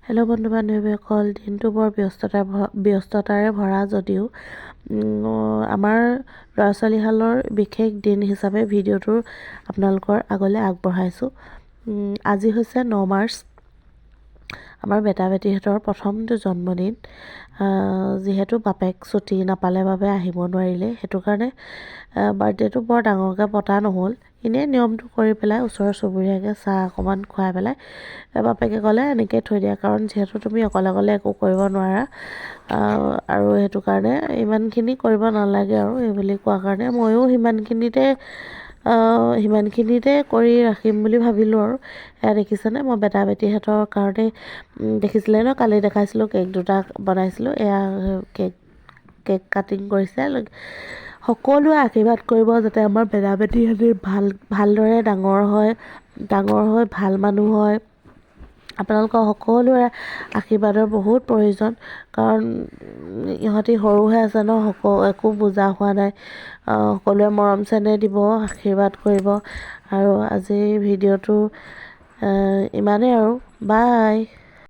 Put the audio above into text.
Hello' বন্ধু বান্ধৱীসকল, দিনটো বৰ ব্যস্ততাৰে ভৰা যদিও আমাৰ ল'ৰা ছোৱালীহালৰ বিশেষ দিন হিচাপে ভিডিঅ'টো আপোনালোকৰ আগলৈ আগবঢ়াইছোঁ। আজি হৈছে 9 মাৰ্চ, আমাৰ বেটা বেটীহঁতৰ প্ৰথমটো জন্মদিন। যিহেতু বাপেক ছুটি নাপালে বাবে আহিব নোৱাৰিলে, সেইটো কাৰণে বাৰ্থডেটো বৰ ডাঙৰকৈ পতা নহ'ল। এনেই নিয়মটো কৰি পেলাই ওচৰৰ চুবুৰীয়াকৈ চাহ অকণমান খুৱাই পেলাই বাপেকে ক'লে এনেকৈ থৈ দিয়া, কাৰণ যিহেতু তুমি অকলে একো কৰিব নোৱাৰা আৰু সেইটো কাৰণে ইমানখিনি কৰিব নালাগে আৰু এই বুলি কোৱা কাৰণে ময়ো সিমানখিনিতে কৰি ৰাখিম বুলি ভাবিলোঁ। আৰু এয়া দেখিছেনে, মই বেটা বেটীহঁতৰ কাৰণে দেখিছিলে ন, কালি দেখাইছিলোঁ কেক দুটা বনাইছিলোঁ। এয়া কেক কাটিং কৰিছে। সকলোৱে আশীৰ্বাদ কৰিব যাতে আমাৰ বেটা বেটীহঁতে ভালদৰে ডাঙৰ হৈ ভাল মানুহ হয়। আপোনালোকৰ সকলোৰে আশীৰ্বাদৰ বহুত প্ৰয়োজন, কাৰণ ইহঁতি সৰু হৈ আছে ন, একো বুজা হোৱা নাই। সকলোৱে মৰম চেনেহ দিব, আশীৰ্বাদ কৰিব। আৰু আজিৰ ভিডিঅ'টো ইমানেই আৰু, বাই।